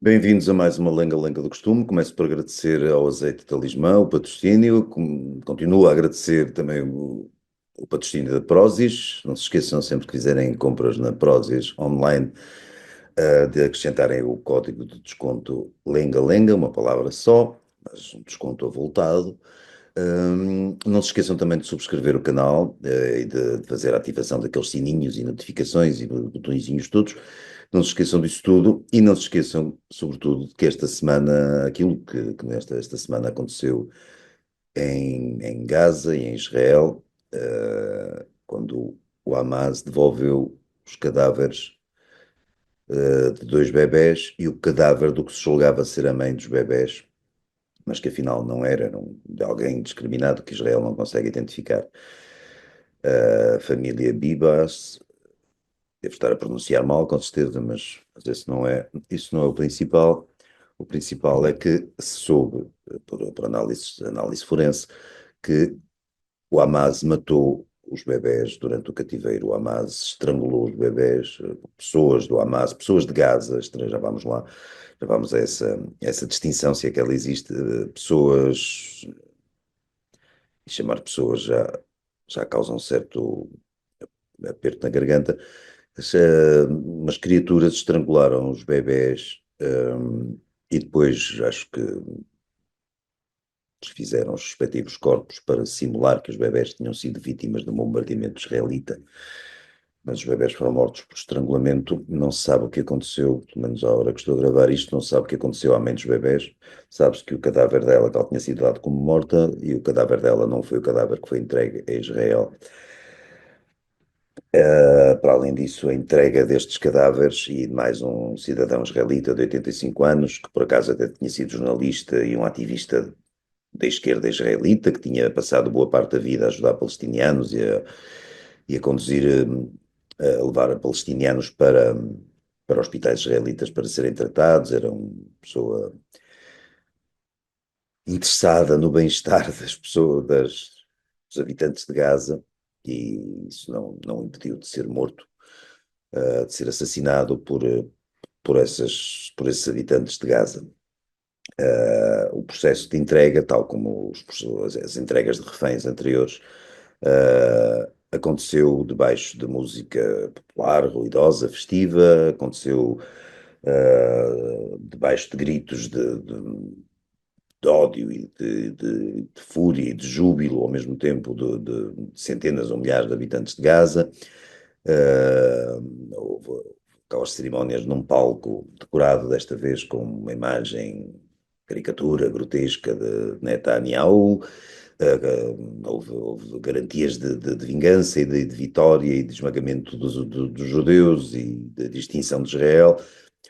Bem-vindos a mais uma Lenga-Lenga do Costume. Começo por agradecer ao Azeite Talismã, o patrocínio. Continuo a agradecer também o patrocínio da Prozis. Não se esqueçam, sempre que fizerem compras na Prozis online, de acrescentarem o código de desconto Lenga-Lenga, uma palavra só, mas um desconto avultado. Não se esqueçam também de subscrever o canal, e de fazer a ativação daqueles sininhos e notificações e botõezinhos todos. Não se esqueçam disso tudo e não se esqueçam, sobretudo, que esta semana, aquilo que esta semana aconteceu em Gaza e em Israel, quando o Hamas devolveu os cadáveres, de dois bebés e o cadáver do que se julgava ser a mãe dos bebés, mas que afinal não era, de alguém discriminado que Israel não consegue identificar. A família Bibas, devo estar a pronunciar mal, com certeza, mas isso não é o principal. O principal é que se soube, por análise forense, que o Hamas matou os bebés durante o cativeiro. O Hamas estrangulou os bebés, pessoas do Hamas, pessoas de Gaza, já vamos lá, já vamos a essa distinção, se é que ela existe, pessoas, e chamar pessoas já causa um certo aperto na garganta. Umas criaturas estrangularam os bebés, e depois acho que fizeram os respectivos corpos para simular que os bebés tinham sido vítimas de um bombardeamento israelita, mas os bebés foram mortos por estrangulamento. Não se sabe o que aconteceu, pelo menos à hora que estou a gravar isto, não se sabe o que aconteceu à mãe dos bebés. Sabe-se que o cadáver dela, que ela tinha sido dado como morta, e o cadáver dela não foi o cadáver que foi entregue a Israel. Para além disso, a entrega destes cadáveres e de mais um cidadão israelita de 85 anos, que por acaso até tinha sido jornalista e um ativista da esquerda israelita, que tinha passado boa parte da vida a ajudar palestinianos e a conduzir, a levar palestinianos para hospitais israelitas para serem tratados. Era uma pessoa interessada no bem-estar das pessoas, dos habitantes de Gaza, e isso não o impediu de ser morto, de ser assassinado por esses habitantes de Gaza. O processo de entrega, tal como as entregas de reféns anteriores, aconteceu debaixo de música popular, ruidosa, festiva, aconteceu debaixo de gritos de ódio e de fúria e de júbilo ao mesmo tempo de centenas ou milhares de habitantes de Gaza. Houve aquelas cerimónias num palco decorado desta vez com uma imagem caricatura grotesca de Netanyahu. Houve garantias de vingança e de vitória e de esmagamento dos judeus e de extinção de Israel.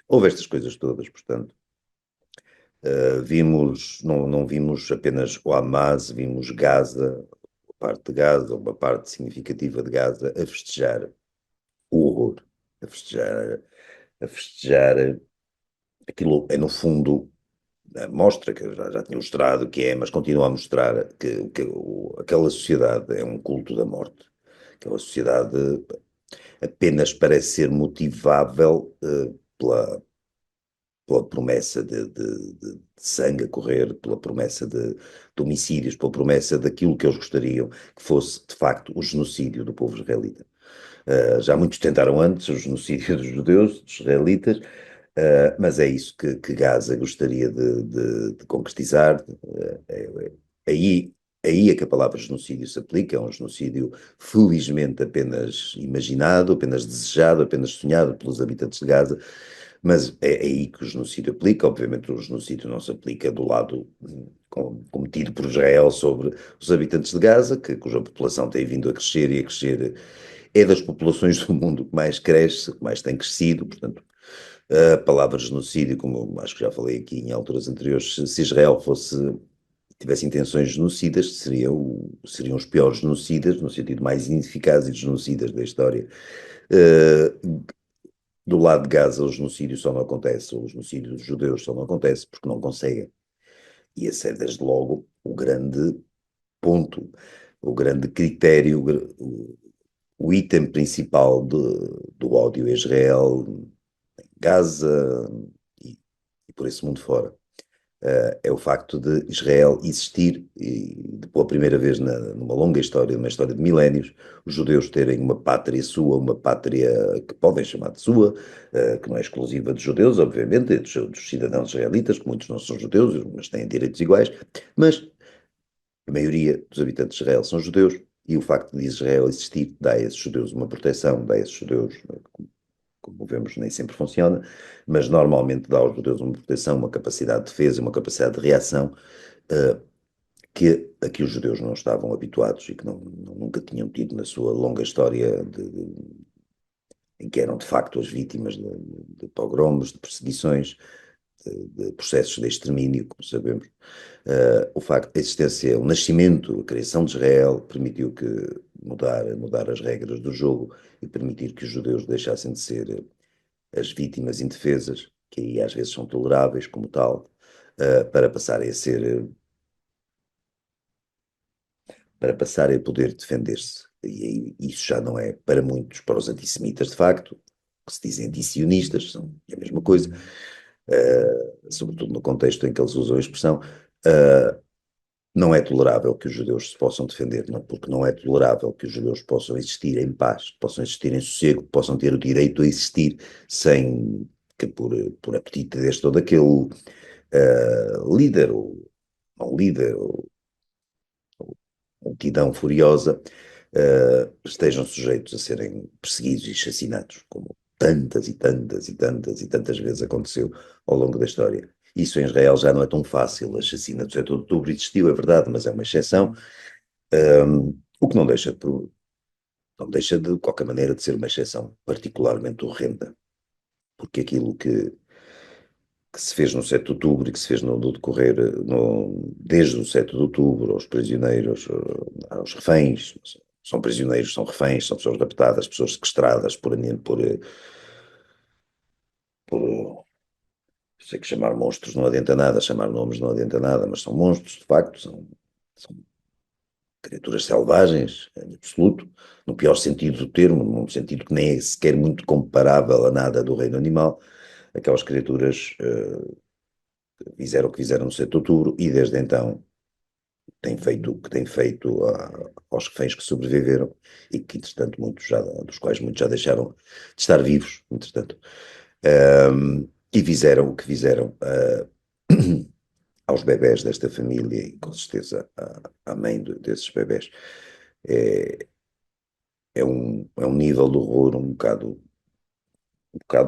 Houve estas coisas todas, portanto. Não vimos apenas o Hamas, vimos Gaza, parte de Gaza, uma parte significativa de Gaza, a festejar o horror, a festejar, a festejar aquilo é no fundo, mostra que eu já tinha mostrado que é, mas continua a mostrar aquela sociedade é um culto da morte. Aquela sociedade apenas parece ser motivável, pela promessa de sangue a correr, pela promessa de homicídios, pela promessa daquilo que eles gostariam que fosse, de facto, o genocídio do povo israelita. Já muitos tentaram antes o genocídio dos judeus, dos israelitas, mas é isso que Gaza gostaria de concretizar. Aí, aí é que a palavra genocídio se aplica, é um genocídio felizmente apenas imaginado, apenas desejado, apenas sonhado pelos habitantes de Gaza, mas é aí que o genocídio aplica. Obviamente o genocídio não se aplica do lado cometido por Israel sobre os habitantes de Gaza, cuja população tem vindo a crescer e a crescer. É das populações do mundo que mais cresce, que mais tem crescido, portanto, a palavra genocídio, como acho que já falei aqui em alturas anteriores, se Israel tivesse intenções genocidas, seriam os piores genocidas, no sentido mais ineficazes e genocidas da história. Uh, do lado de Gaza, o genocídio só não acontece, o genocídio dos judeus só não acontece porque não conseguem. E esse é, desde logo, o grande ponto, o grande critério, o item principal do ódio a Israel, Gaza e por esse mundo fora. É o facto de Israel existir e, pela primeira vez numa longa história, numa história de milénios, os judeus terem uma pátria sua, uma pátria que podem chamar de sua, que não é exclusiva dos judeus, obviamente, e dos cidadãos israelitas, que muitos não são judeus, mas têm direitos iguais, mas a maioria dos habitantes de Israel são judeus, e o facto de Israel existir dá a esses judeus uma proteção, dá a esses judeus, como vemos, nem sempre funciona, mas normalmente dá aos judeus uma proteção, uma capacidade de defesa, uma capacidade de reação, uh, a que os judeus não estavam habituados e que nunca tinham tido na sua longa história em que eram de facto as vítimas de pogroms, de perseguições, de processos de extermínio, como sabemos. O facto da existência, o nascimento, a criação de Israel permitiu que mudar as regras do jogo e permitir que os judeus deixassem de ser as vítimas indefesas, que aí às vezes são toleráveis como tal, para passarem a ser, para passarem a poder defender-se. E aí, isso já não é para muitos, para os antissemitas de facto, que se dizem antisionistas, são a mesma coisa, sobretudo no contexto em que eles usam a expressão, não é tolerável que os judeus se possam defender, não, porque não é tolerável que os judeus possam existir em paz, possam existir em sossego, possam ter o direito a existir sem que por apetite deste ou daquele líder, ou não líder, ou multidão furiosa, estejam sujeitos a serem perseguidos e assassinados, como tantas e tantas e tantas e tantas vezes aconteceu ao longo da história. Isso em Israel já não é tão fácil. A chacina do 7 de outubro existiu, é verdade, mas é uma exceção. O que não deixa de qualquer maneira de ser uma exceção particularmente horrenda, porque aquilo que se fez no 7 de outubro e que se fez no decorrer, desde o 7 de outubro, aos prisioneiros, aos reféns, são prisioneiros, são reféns, são pessoas raptadas, pessoas sequestradas por sei que chamar monstros não adianta nada, chamar nomes não adianta nada, mas são monstros, de facto, são criaturas selvagens, em absoluto, no pior sentido do termo, num sentido que nem é sequer muito comparável a nada do reino animal. Aquelas criaturas fizeram o que fizeram no 7 de outubro e desde então têm feito o que têm feito aos reféns que sobreviveram e que, entretanto, dos quais muitos já deixaram de estar vivos, entretanto. E fizeram o que fizeram aos bebés desta família e, com certeza, à mãe desses bebés. É, é um nível de horror um bocado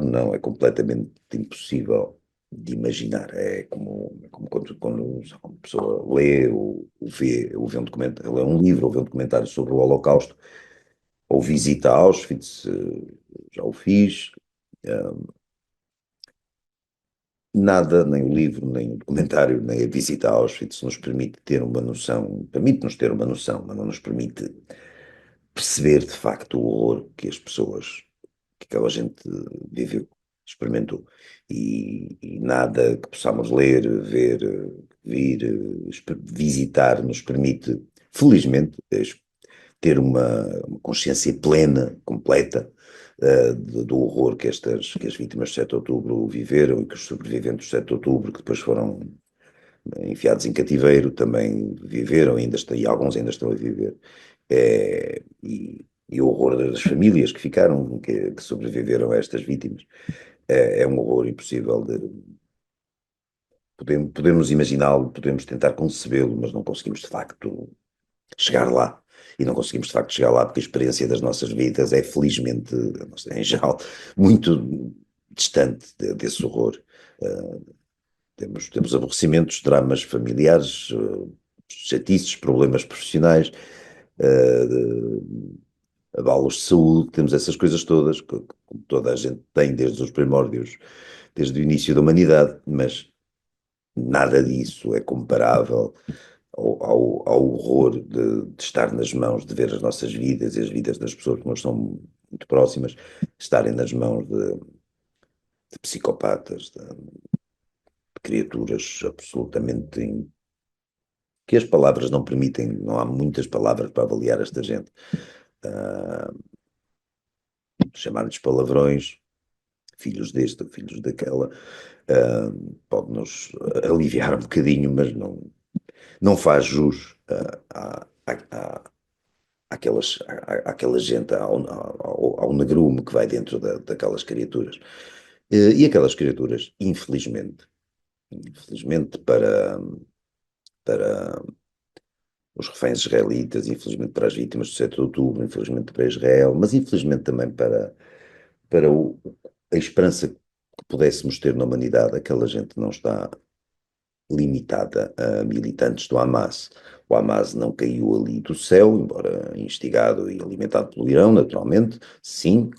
não, é completamente impossível de imaginar. É como quando uma pessoa lê ou vê um documentário, lê um livro ou vê um documentário sobre o Holocausto, ou visita Auschwitz, já o fiz. Nada, nem o livro, nem o documentário, nem a visita a Auschwitz nos permite ter uma noção, permite-nos ter uma noção, mas não nos permite perceber de facto o horror que as pessoas, que aquela gente viveu, experimentou. E nada que possamos ler, ver, vir, visitar nos permite, felizmente, ter uma consciência plena, completa, do horror que as vítimas de 7 de outubro viveram e que os sobreviventes de 7 de outubro, que depois foram enfiados em cativeiro, também viveram e alguns ainda estão a viver. E o horror das famílias que ficaram, que sobreviveram a estas vítimas, é um horror impossível de. Podemos imaginá-lo, podemos tentar concebê-lo, mas não conseguimos de facto chegar lá. E não conseguimos de facto chegar lá porque a experiência das nossas vidas é, felizmente, em geral, muito distante desse horror. Temos aborrecimentos, dramas familiares, chatices, problemas profissionais, abalos de saúde, temos essas coisas todas, que toda a gente tem desde os primórdios, desde o início da humanidade, mas nada disso é comparável ao horror de estar nas mãos, de ver as nossas vidas e as vidas das pessoas que nos são muito próximas, estarem nas mãos de psicopatas, de criaturas absolutamente que as palavras não permitem, não há muitas palavras para avaliar esta gente. Chamar-lhes palavrões, filhos deste ou filhos daquela, ah, pode-nos aliviar um bocadinho, mas não faz jus àquela gente, ao negrume que vai dentro daquelas criaturas. E aquelas criaturas, infelizmente para os reféns israelitas, infelizmente para as vítimas do 7 de outubro, infelizmente para Israel, mas infelizmente também para a esperança que pudéssemos ter na humanidade, aquela gente não está limitada a militantes do Hamas. O Hamas não caiu ali do céu, embora instigado e alimentado pelo Irão, naturalmente, sim,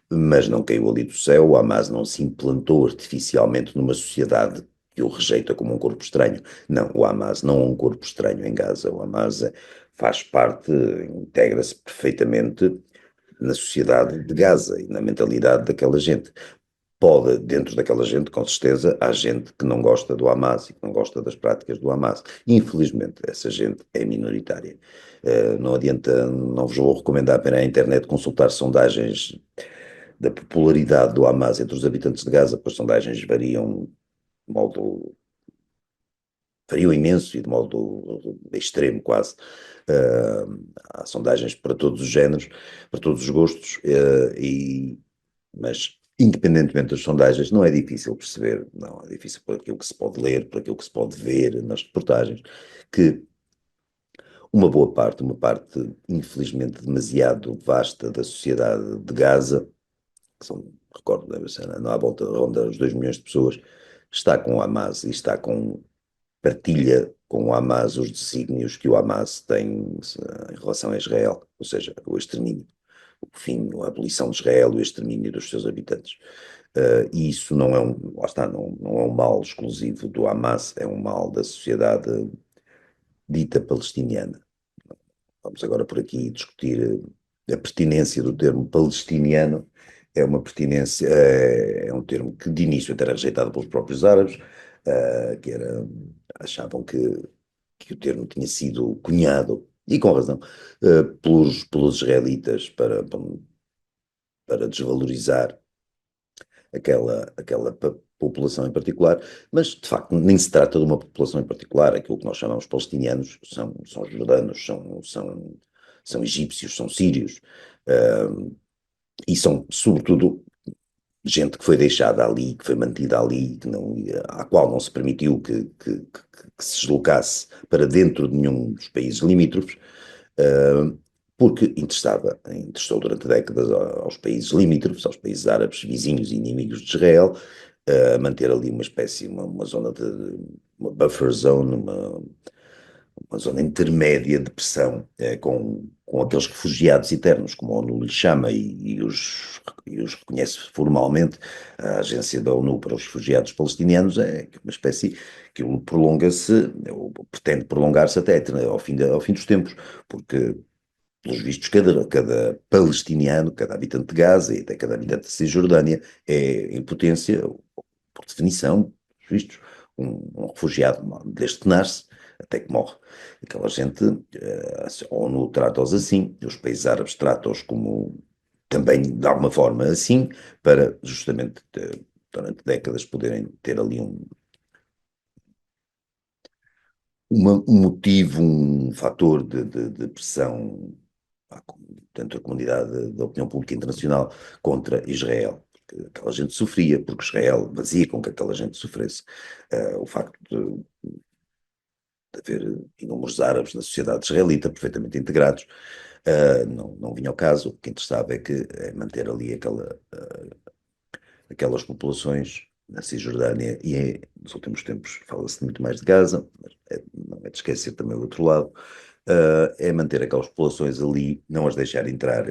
mas não caiu ali do céu. O Hamas não se implantou artificialmente numa sociedade que o rejeita como um corpo estranho. Não, o Hamas não é um corpo estranho em Gaza. O Hamas faz parte, integra-se perfeitamente na sociedade de Gaza e na mentalidade daquela gente. Pode, dentro daquela gente, com certeza, há gente que não gosta do Hamas e que não gosta das práticas do Hamas. Infelizmente, essa gente é minoritária. Não adianta, não vos vou recomendar para a internet consultar sondagens da popularidade do Hamas entre os habitantes de Gaza, pois as sondagens variam imenso e de modo extremo quase. Há sondagens para todos os géneros, para todos os gostos, mas independentemente das sondagens, não é difícil perceber, não é difícil por aquilo que se pode ler, por aquilo que se pode ver nas reportagens, que uma parte infelizmente demasiado vasta da sociedade de Gaza, que são, recordo, deve ser, não há volta, ronda os 2 milhões de pessoas, está com o Hamas e está com partilha com o Hamas os desígnios que o Hamas tem em relação a Israel, ou seja, o extermínio, o fim, a abolição de Israel e o extermínio dos seus habitantes. E isso não é lá está, não é um mal exclusivo do Hamas, é um mal da sociedade dita palestiniana. Vamos agora por aqui discutir a pertinência do termo palestiniano. É uma pertinência, é um termo que de início até era rejeitado pelos próprios árabes, achavam que o termo tinha sido cunhado, e com razão, pelos israelitas para desvalorizar aquela população em particular, mas de facto nem se trata de uma população em particular. Aquilo que nós chamamos palestinianos são jordanos, são egípcios, são sírios, e são sobretudo gente que foi deixada ali, que foi mantida ali, à qual não se permitiu que se deslocasse para dentro de nenhum dos países limítrofes, porque interessou durante décadas aos países limítrofes, aos países árabes vizinhos e inimigos de Israel, a manter ali uma espécie, uma zona uma buffer zone, uma zona intermédia de pressão, com aqueles refugiados eternos, como a ONU lhe chama, e os reconhece formalmente. A Agência da ONU para os Refugiados Palestinianos é uma espécie que prolonga-se, ou pretende prolongar-se até ao fim dos tempos, porque pelos vistos, cada palestiniano, cada habitante de Gaza e até cada habitante de Cisjordânia é, em potência, por definição, pelos vistos, um refugiado, desde que nasce até que morre. Aquela gente, a ONU trata-os assim, os países árabes tratam-os como também, de alguma forma, assim, para justamente, durante décadas, poderem ter ali um motivo, um fator de pressão dentro da comunidade da opinião pública internacional contra Israel. Porque aquela gente sofria, porque Israel fazia com que aquela gente sofresse. O facto de haver inúmeros árabes na sociedade israelita perfeitamente integrados, não vinha ao caso. O que interessava é manter ali aquelas populações na Cisjordânia nos últimos tempos fala-se muito mais de Gaza, mas não é de esquecer também o outro lado, é manter aquelas populações ali, não as deixar entrar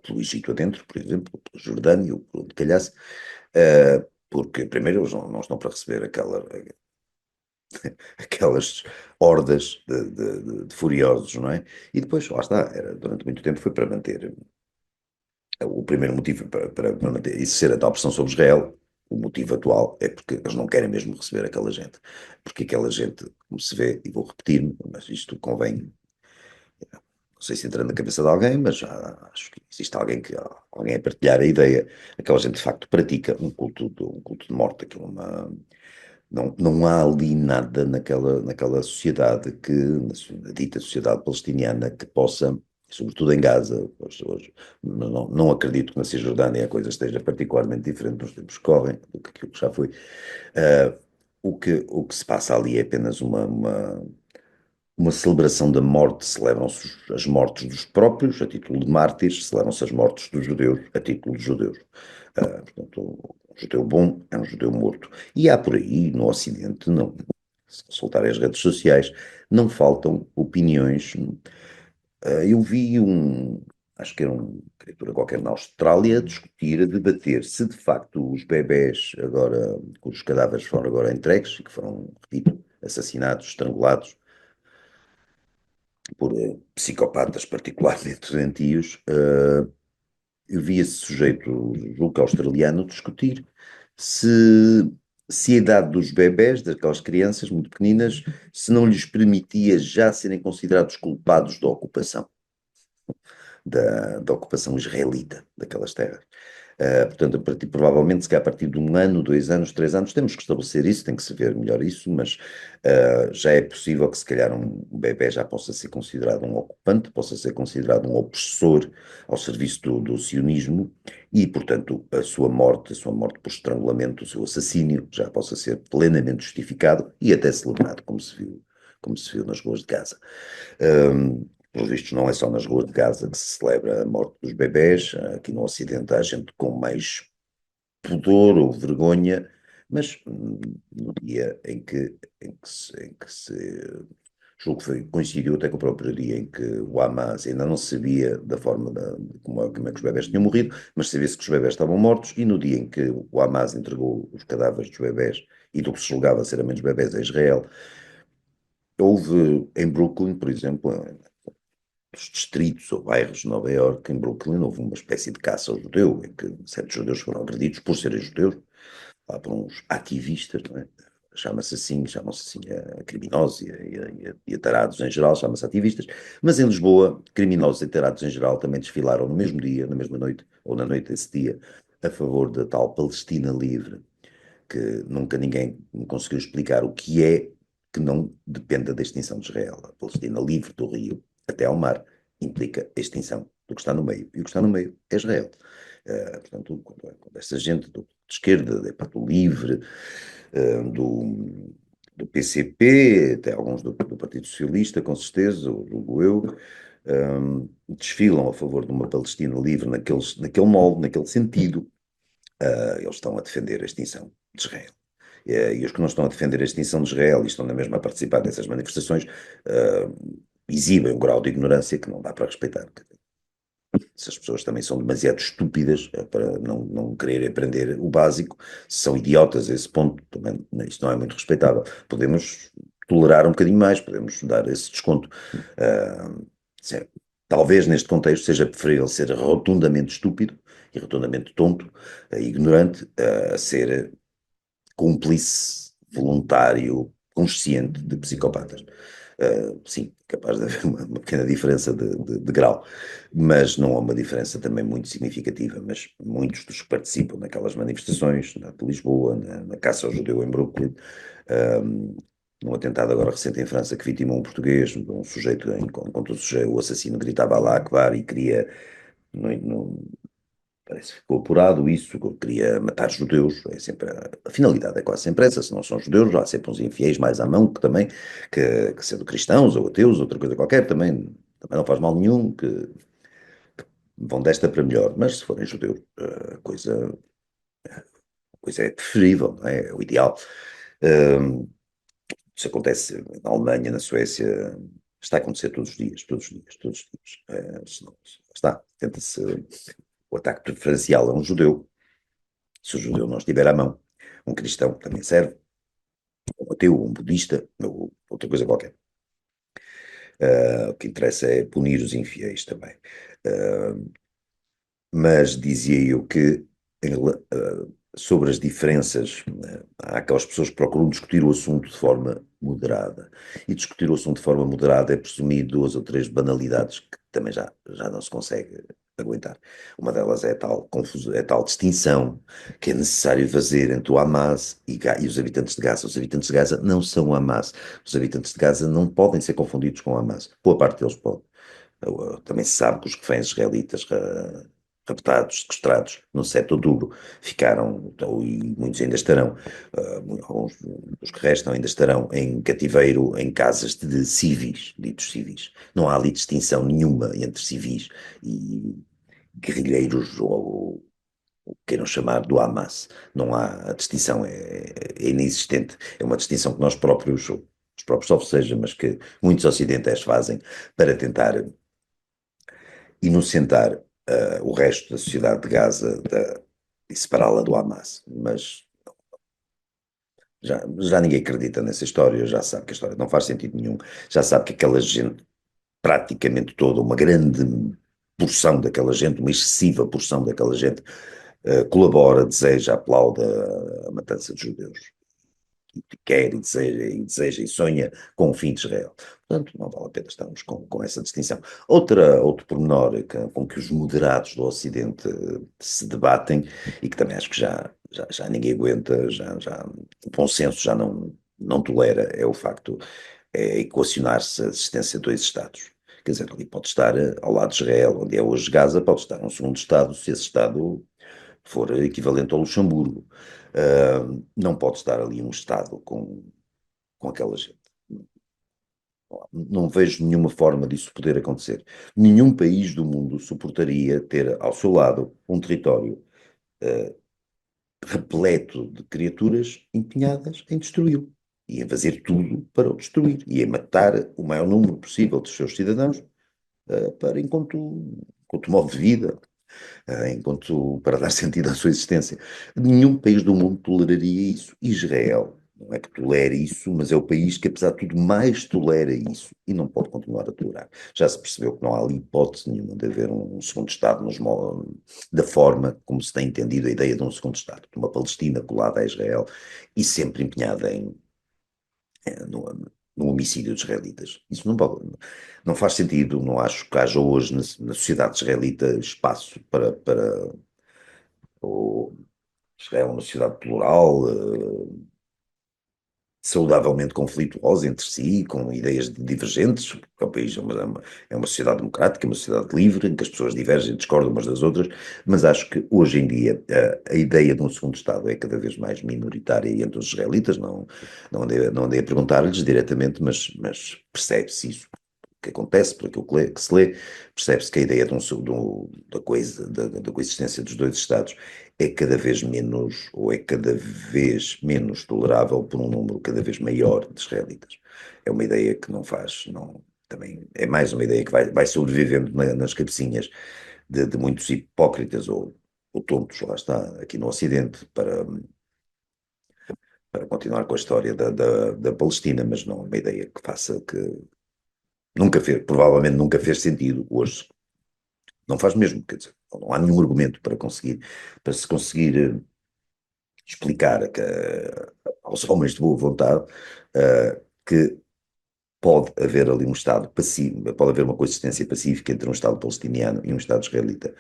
pelo Egito adentro, por exemplo, pela Jordânia, ou por onde calhasse, porque primeiro eles não estão para receber aquelas hordas de furiosos, não é? E depois, lá está, durante muito tempo foi para manter. O primeiro motivo para manter isso ser a tal pressão sobre Israel, o motivo atual é porque eles não querem mesmo receber aquela gente. Porque aquela gente, como se vê, e vou repetir-me, mas isto não sei se entra na cabeça de alguém, mas acho que existe alguém a partilhar a ideia. Aquela gente de facto pratica um culto de morte, não há ali nada naquela sociedade na dita sociedade palestiniana, que possa, sobretudo em Gaza, hoje, não acredito que na Cisjordânia a coisa esteja particularmente diferente nos tempos que correm do que aquilo que já foi. Ah, o que se passa ali é apenas uma celebração da morte. Celebram-se as mortes dos próprios a título de mártires, celebram-se as mortes dos judeus a título de judeus. Portanto, um judeu bom é um judeu morto. E há por aí, no Ocidente, não, se consultarem as redes sociais, não faltam opiniões. Eu vi acho que era uma criatura qualquer na Austrália, a discutir, a debater se de facto os bebés agora, cujos cadáveres foram agora entregues, e que foram, repito, assassinados, estrangulados, por psicopatas particularmente doentios. Eu vi esse sujeito, julgo que australiano, discutir se, se a idade dos bebés, daquelas crianças muito pequeninas, se não lhes permitia já serem considerados culpados da ocupação israelita daquelas terras. Portanto, provavelmente, se calhar a partir de 1 ano, 2 anos, 3 anos, temos que estabelecer isso, tem que se ver melhor isso, mas já é possível que se calhar um bebé já possa ser considerado um ocupante, possa ser considerado um opressor ao serviço do sionismo, e, portanto, a sua morte por estrangulamento, o seu assassínio, já possa ser plenamente justificado e até celebrado, como se viu nas ruas de Gaza. Pelos vistos, não é só nas ruas de Gaza que se celebra a morte dos bebés. Aqui no Ocidente há gente com mais pudor ou vergonha, mas no dia em que se julgo que coincidiu até com o próprio dia em que o Hamas ainda não sabia da forma de como é que os bebés tinham morrido, mas sabia-se que os bebés estavam mortos, e no dia em que o Hamas entregou os cadáveres dos bebés e do que se julgava ser a menos bebés a Israel, houve em Brooklyn, por exemplo, dos distritos ou bairros de Nova Iorque, em Brooklyn, houve uma espécie de caça ao judeu, em que certos judeus foram agredidos por serem judeus, lá por uns ativistas, não é? Chamam-se assim a criminosos e a tarados em geral, chamam-se ativistas, mas em Lisboa, criminosos e tarados em geral também desfilaram no mesmo dia, na mesma noite, ou na noite desse dia, a favor da tal Palestina livre, que nunca ninguém me conseguiu explicar o que é, que não dependa da extinção de Israel. A Palestina livre do rio até ao mar implica a extinção do que está no meio, e o que está no meio é Israel. Portanto, quando essa gente de esquerda, do LIVRE, do PCP, até alguns do Partido Socialista, com certeza, ou julgo eu, desfilam a favor de uma Palestina livre naquele molde, naquele sentido. Eles estão a defender a extinção de Israel. E os que não estão a defender a extinção de Israel e estão na mesma a participar dessas manifestações, exibem um grau de ignorância que não dá para respeitar. Se as pessoas também são demasiado estúpidas para não querer aprender o básico, se são idiotas a esse ponto, também isto não é muito respeitável. Podemos tolerar um bocadinho mais, podemos dar esse desconto. Uh, Talvez neste contexto seja preferível ser rotundamente estúpido e rotundamente tonto, ignorante, a ser cúmplice voluntário, consciente de psicopatas. Sim, capaz de haver uma pequena diferença de grau, mas não há uma diferença também muito significativa. Mas muitos dos que participam naquelas manifestações, na de Lisboa, na caça ao judeu em Brooklyn, um, num atentado agora recente em França que vitimou um português, um sujeito, enquanto o assassino gritava Alá Akbar e queria, não, parece que ficou apurado isso, que eu queria matar judeus, a finalidade é quase sempre essa. Se não são judeus, há sempre uns infiéis mais à mão, que sendo cristãos ou ateus, outra coisa qualquer, também não faz mal nenhum, que vão desta para melhor. Mas se forem judeus, a coisa é preferível, não é? É o ideal. Hum, Isso acontece na Alemanha, na Suécia, está a acontecer todos os dias, todos os dias, todos os dias. Está, tenta-se o ataque preferencial a um judeu. Se o judeu não estiver à mão, um cristão também serve, um ateu, um budista, ou outra coisa qualquer. O que interessa é punir os infiéis também. Mas dizia eu que sobre as diferenças, há aquelas pessoas que procuram discutir o assunto de forma moderada. E discutir o assunto de forma moderada é presumir duas ou três banalidades que também já não se consegue aguentar. Uma delas é a tal confusão, é a tal distinção que é necessário fazer entre o Hamas e os habitantes de Gaza. Os habitantes de Gaza não são o Hamas. Os habitantes de Gaza não podem ser confundidos com o Hamas. Boa parte deles pode. Também se sabe que os reféns israelitas raptados, sequestrados no 7 de outubro, ficaram, e muitos ainda estarão, alguns dos que restam ainda estarão em cativeiro em casas de civis, ditos civis. Não há ali distinção nenhuma entre civis e guerrilheiros ou queiram chamar do Hamas. Não há, a distinção é inexistente. É uma distinção que nós próprios, os próprios salvo seja, mas que muitos ocidentais fazem para tentar inocentar o resto da sociedade de Gaza e separá-la do Hamas. Mas já ninguém acredita nessa história, já sabe que a história não faz sentido nenhum, já sabe que aquela gente, praticamente toda, uma grande porção daquela gente, uma excessiva porção daquela gente, colabora, deseja, aplaude a matança de judeus. Quer e deseja e sonha com o fim de Israel. Portanto, não vale a pena estarmos com essa distinção. Outro pormenor com que os moderados do Ocidente se debatem e que também acho que já ninguém aguenta, o bom senso já não tolera, é o facto, é equacionar-se a existência de dois Estados. Quer dizer, ali pode estar ao lado de Israel, onde é hoje Gaza, pode estar um segundo Estado, se esse Estado for equivalente ao Luxemburgo. Não pode estar ali um Estado com aquela gente. Não vejo nenhuma forma disso poder acontecer. Nenhum país do mundo suportaria ter ao seu lado um território uh, repleto de criaturas empenhadas em destruí-lo e em fazer tudo para o destruir e em matar o maior número possível dos seus cidadãos enquanto modo de vida, para dar sentido à sua existência. Nenhum país do mundo toleraria isso. Israel não é que tolere isso, mas é o país que, apesar de tudo, mais tolera isso e não pode continuar a tolerar. Já se percebeu que não há ali hipótese nenhuma de haver um segundo Estado da forma como se tem entendido a ideia de um segundo Estado, de uma Palestina colada a Israel e sempre empenhada no homicídio de israelitas. Isso não faz sentido, não acho que haja hoje na sociedade israelita espaço para ou Israel é uma sociedade plural, saudavelmente conflituosa entre si, com ideias divergentes, porque é um país, é uma sociedade democrática, uma sociedade livre, em que as pessoas divergem, discordam umas das outras, mas acho que hoje em dia a ideia de um segundo Estado é cada vez mais minoritária entre os israelitas, não andei a perguntar-lhes diretamente, mas percebe-se isso que acontece, por aquilo que se lê, percebe-se que a ideia da coexistência dos dois Estados é cada vez menos, ou é cada vez menos tolerável por um número cada vez maior de israelitas. É uma ideia que não faz, não, também é mais uma ideia que vai sobrevivendo nas cabecinhas de muitos hipócritas ou tontos, lá está, aqui no Ocidente, para continuar com a história da Palestina, mas não é uma ideia que faça que provavelmente nunca fez sentido hoje. Não faz mesmo, quer dizer, não há nenhum argumento para se conseguir explicar aos homens de boa vontade que pode haver ali um Estado pacífico, pode haver uma coexistência pacífica entre um Estado palestiniano e um Estado israelita.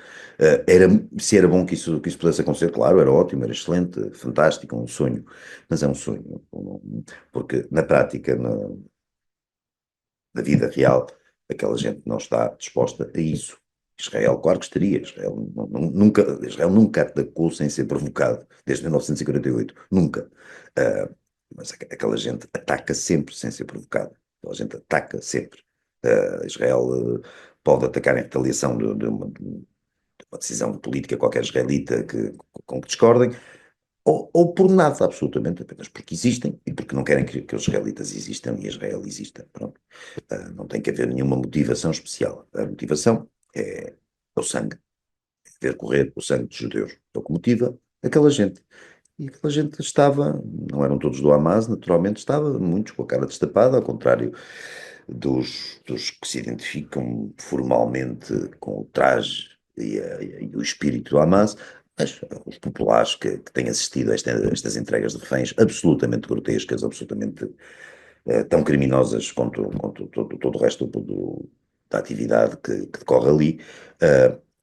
Se era bom que isso pudesse acontecer, claro, era ótimo, era excelente, fantástico, um sonho, mas é um sonho, porque na prática, na vida real, aquela gente não está disposta a isso. Israel, claro que estaria. Israel nunca atacou sem ser provocado, desde 1948. Nunca. Mas aquela gente ataca sempre sem ser provocada. Aquela gente ataca sempre. Israel pode atacar em retaliação de uma decisão política qualquer israelita com que discordem, ou por nada, absolutamente, apenas porque existem e porque não querem que os israelitas existam e Israel exista. Pronto. Não tem que haver nenhuma motivação especial. A motivação é o sangue, é ver correr o sangue dos judeus. É o que motiva aquela gente. E aquela gente estava, não eram todos do Hamas, naturalmente, estava muitos com a cara destapada, ao contrário dos que se identificam formalmente com o traje e o espírito do Hamas, mas os populares que têm assistido a estas entregas de reféns absolutamente grotescas, absolutamente tão criminosas quanto todo o resto da atividade que decorre ali.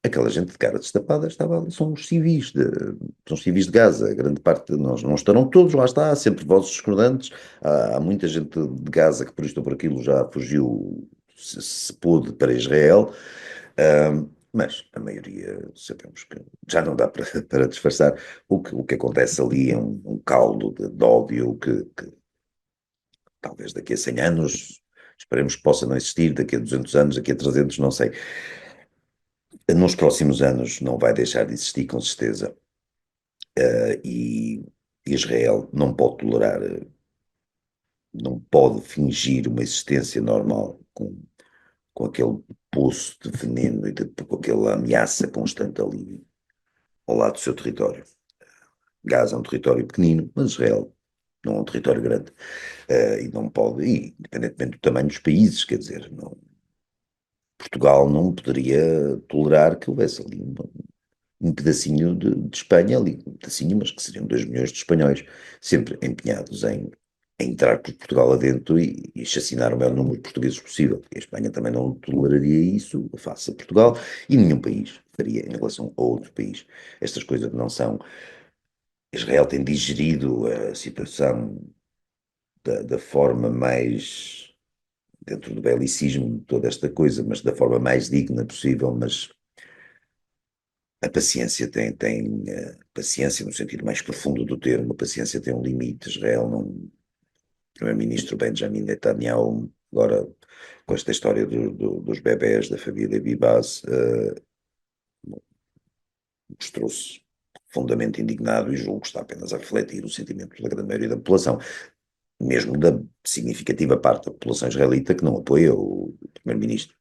Aquela gente de cara destapada estava ali, são os civis de Gaza, a grande parte de nós, não estarão todos, lá está, há sempre vozes discordantes, há muita gente de Gaza que por isto ou por aquilo já fugiu, se pôde, para Israel, mas a maioria sabemos que já não dá para, para disfarçar. O que acontece ali é um caldo de ódio que talvez daqui a 100 anos, esperemos que possa não existir, daqui a 200 anos, daqui a 300, não sei. Nos próximos anos não vai deixar de existir, com certeza, e Israel não pode tolerar, não pode fingir uma existência normal com aquele poço de veneno com aquela ameaça constante ali ao lado do seu território. Gaza é um território pequenino, mas Israel não é um território grande, e não pode, e, independentemente do tamanho dos países, quer dizer, não, Portugal não poderia tolerar que houvesse ali um pedacinho de Espanha ali, um pedacinho, mas que seriam 2 milhões de espanhóis, sempre empenhados em entrar por Portugal adentro e chacinar o maior número de portugueses possível. E a Espanha também não toleraria isso face a Portugal e nenhum país faria em relação a outro país. Estas coisas não são. Israel tem digerido a situação da forma mais, dentro do belicismo de toda esta coisa, mas da forma mais digna possível, mas a paciência paciência no sentido mais profundo do termo, a paciência tem um limite. Israel não, o primeiro-ministro Benjamin Netanyahu, agora com esta história dos bebés da família Bibas, mostrou-se profundamente indignado e julgo que está apenas a refletir o sentimento da grande maioria da população, mesmo da significativa parte da população israelita que não apoia o primeiro-ministro,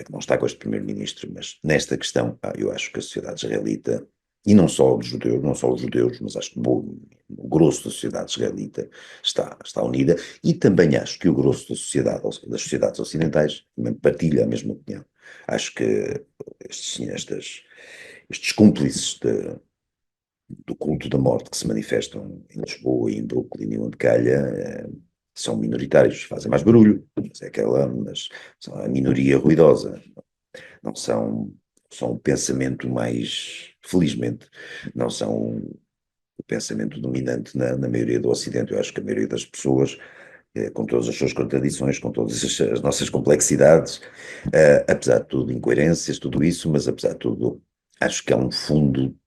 que não está com este primeiro-ministro, mas nesta questão, eu acho que a sociedade israelita, e não só os judeus, não só os judeus, mas acho que o grosso da sociedade israelita está unida, e também acho que o grosso da sociedade, das sociedades ocidentais, também partilha a mesma opinião. Acho que estes cúmplices do culto da morte que se manifestam em Lisboa e em Brooklyn e onde calha, são minoritários, fazem mais barulho, mas é aquela, mas são a minoria ruidosa, não são o pensamento mais, felizmente, não são o pensamento dominante na maioria do Ocidente. Eu acho que a maioria das pessoas, com todas as suas contradições, com todas as nossas complexidades, apesar de tudo, incoerências, tudo isso, mas apesar de tudo, acho que há um fundo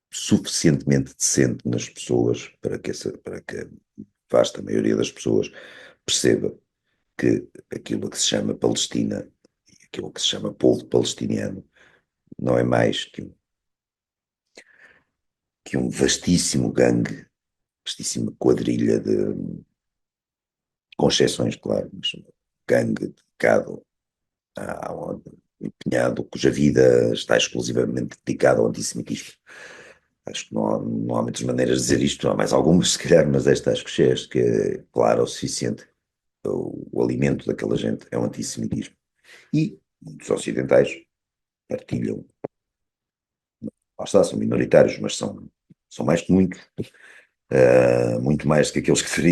suficientemente decente nas pessoas para que a vasta maioria das pessoas perceba que aquilo que se chama Palestina e aquilo que se chama povo palestiniano não é mais que um vastíssimo gangue, vastíssima quadrilha com exceções, claro, mas um gangue dedicado empenhado, cuja vida está exclusivamente dedicada ao antissemitismo. Acho que não há muitas maneiras de dizer isto, há mais algumas, se calhar, mas esta acho que é clara o suficiente. O alimento daquela gente é o antissemitismo. E muitos ocidentais partilham, lá está, são minoritários, mas são mais que muitos, muito mais que aqueles que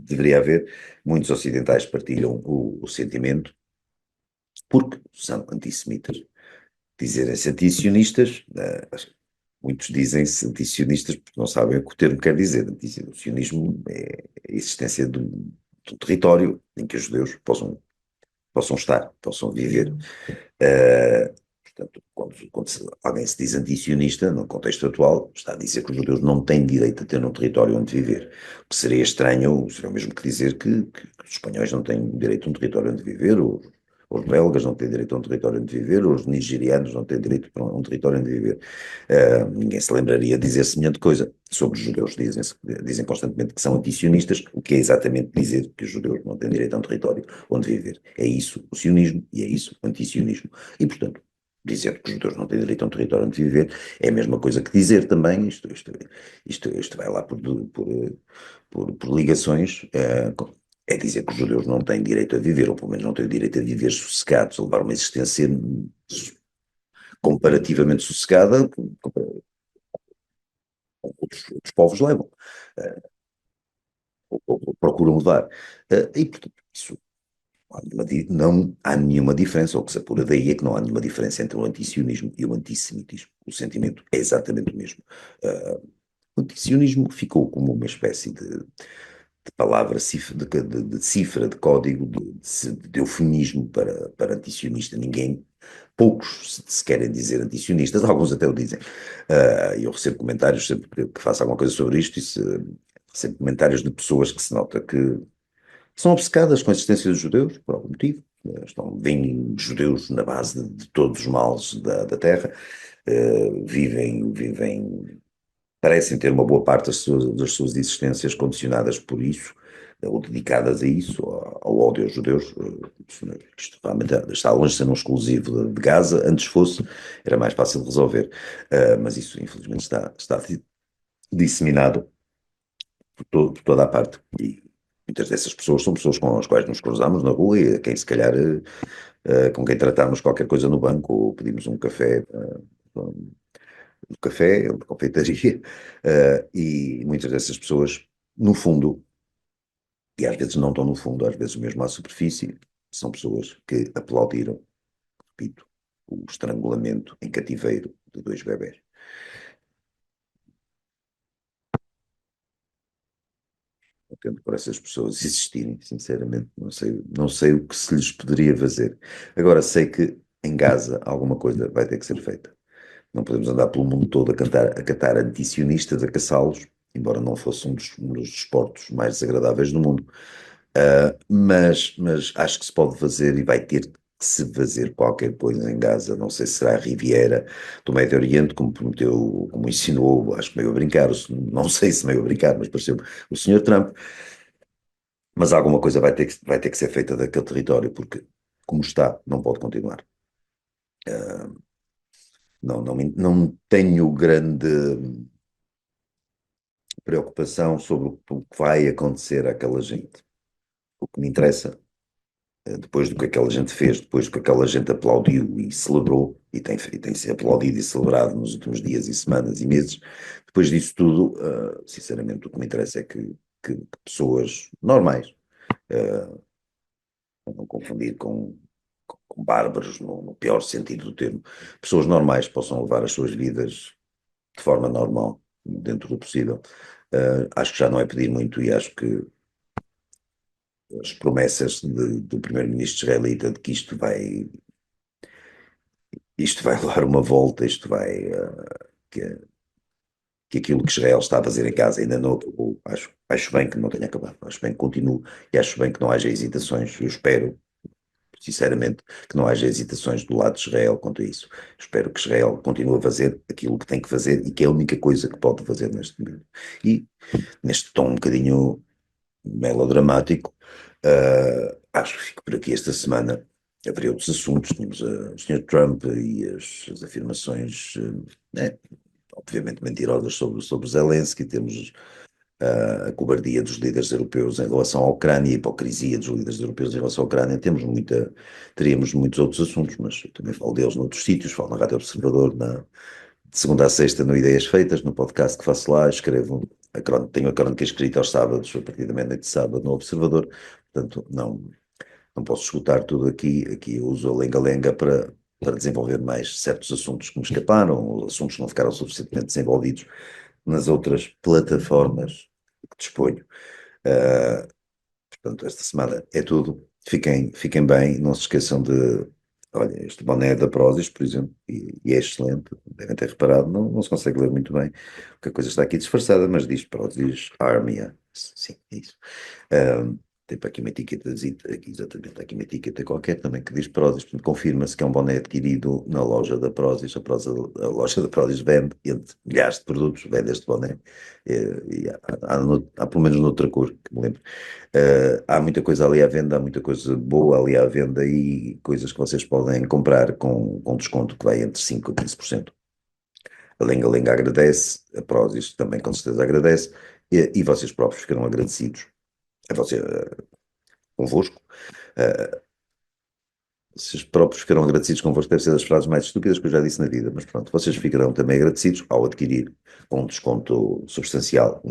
deveria haver. Muitos ocidentais partilham o sentimento porque são antissemitas. Dizerem-se anti-sionistas, muitos dizem-se anti-sionistas porque não sabem o que o termo quer dizer. O sionismo é a existência de um território em que os judeus possam estar, possam viver. Portanto, quando alguém se diz anti-sionista, no contexto atual, está a dizer que os judeus não têm direito a ter um território onde viver. O que seria estranho, seria o mesmo que dizer que os espanhóis não têm direito a um território onde viver, ou os belgas não têm direito a um território onde viver, ou os nigerianos não têm direito a um território onde viver. Ninguém se lembraria de dizer semelhante coisa sobre os judeus. Dizem constantemente que são anti-sionistas, o que é exatamente dizer que os judeus não têm direito a um território onde viver. É isso o sionismo e é isso o anti-sionismo. E, portanto, dizer que os judeus não têm direito a um território onde viver é a mesma coisa que dizer também, isto vai lá por ligações, é dizer que os judeus não têm direito a viver, ou pelo menos não têm direito a viver sossegados, a levar uma existência comparativamente sossegada, como outros povos levam. ou procuram mudar. E, portanto, isso não há nenhuma diferença, ou que se apura daí é que não há nenhuma diferença entre o antisionismo e o antissemitismo. O sentimento é exatamente o mesmo. O antisionismo ficou como uma espécie de palavra, de cifra, de código, de eufemismo para antisionista. Poucos se querem dizer antisionistas, alguns até o dizem. Eu recebo comentários sempre que faço alguma coisa sobre isto, recebo comentários de pessoas que se nota que são obcecadas com a existência dos judeus, por algum motivo. Veem judeus na base de todos os males da Terra, vivem, parecem ter uma boa parte das suas existências condicionadas por isso, ou dedicadas a isso, ao ódio aos judeus. Isto realmente está longe de ser um exclusivo de Gaza, antes fosse, era mais fácil de resolver. Mas isso, infelizmente, está disseminado por toda a parte. E muitas dessas pessoas são pessoas com as quais nos cruzamos na rua e a quem, se calhar, com quem tratamos qualquer coisa no banco ou pedimos um café. Do café, ou de confeitaria, e muitas dessas pessoas, no fundo, e às vezes não estão no fundo, às vezes mesmo à superfície, são pessoas que aplaudiram, repito, o estrangulamento em cativeiro de dois bebés. Tendo por essas pessoas existirem, sinceramente, não sei o que se lhes poderia fazer. Agora sei que em Gaza alguma coisa vai ter que ser feita. Não podemos andar pelo mundo todo a catar antisionistas, a caçá-los, embora não fosse um dos desportos mais desagradáveis do mundo. Mas acho que se pode fazer e vai ter que se fazer qualquer coisa em Gaza. Não sei se será a Riviera do Médio Oriente, como prometeu, como insinuou, acho que meio a brincar, não sei se meio a brincar, mas pareceu o Senhor Trump. Mas alguma coisa vai ter que ser feita daquele território, porque como está, não pode continuar. Não tenho grande preocupação sobre o que vai acontecer àquela gente. O que me interessa, depois do que aquela gente fez, depois do que aquela gente aplaudiu e celebrou, e tem se aplaudido e celebrado nos últimos dias e semanas e meses, depois disso tudo, sinceramente, o que me interessa é que pessoas normais, não confundir com bárbaros, no pior sentido do termo, pessoas normais possam levar as suas vidas de forma normal, dentro do possível. Acho que já não é pedir muito e acho que as promessas do primeiro-ministro israelita de que isto vai levar uma volta, que, que aquilo que Israel está a fazer em casa ainda não acabou. Acho bem que não tenha acabado, acho bem que continue e acho bem que não haja hesitações. Eu espero, sinceramente, que não haja hesitações do lado de Israel quanto a isso. Espero que Israel continue a fazer aquilo que tem que fazer e que é a única coisa que pode fazer neste momento. E neste tom um bocadinho melodramático, acho que fico por aqui esta semana. Haveria outros assuntos, tínhamos o Sr. Trump e as afirmações, obviamente mentirosas sobre Zelensky, temos a cobardia dos líderes europeus em relação à Ucrânia, a hipocrisia dos líderes europeus em relação à Ucrânia, teríamos muitos outros assuntos, mas eu também falo deles noutros sítios, falo na Rádio Observador, de segunda a sexta no Ideias Feitas, no podcast que faço lá, tenho a crónica escrita aos sábados, a partir da meia-noite de sábado no Observador, portanto não posso escutar tudo aqui eu uso a lenga-lenga para desenvolver mais certos assuntos que me escaparam, ou assuntos que não ficaram suficientemente desenvolvidos nas outras plataformas que disponho. Uh, Portanto, esta semana é tudo. Fiquem bem, não se esqueçam de. Olha, este boné é da Prozis, por exemplo, e é excelente, devem ter reparado, não se consegue ler muito bem, porque a coisa está aqui disfarçada, mas diz Prozis Armia. Sim, é isso. Um, Tem para aqui uma etiqueta, aqui, exatamente, aqui uma etiqueta qualquer também que diz Prozis, portanto confirma-se que é um boné adquirido na loja da Prozis, a loja da Prozis vende, entre milhares de produtos, vende este boné, e há pelo menos noutra cor, que me lembro. Há muita coisa ali à venda, há muita coisa boa ali à venda e coisas que vocês podem comprar com desconto que vai entre 5% a 15%. A Lenga Lenga agradece, a Prozis também com certeza agradece, e vocês próprios ficarão agradecidos a você, convosco. Uh, Vocês próprios ficarão agradecidos convosco, deve ser das frases mais estúpidas que eu já disse na vida, mas pronto, vocês ficarão também agradecidos ao adquirir com um desconto substancial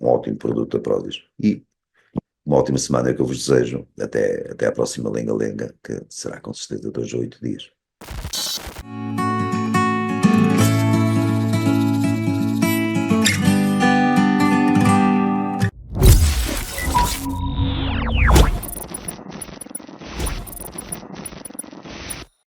um ótimo produto da Prozis. E uma ótima semana que eu vos desejo. Até à próxima lenga-lenga, que será com certeza 2 a 8 dias.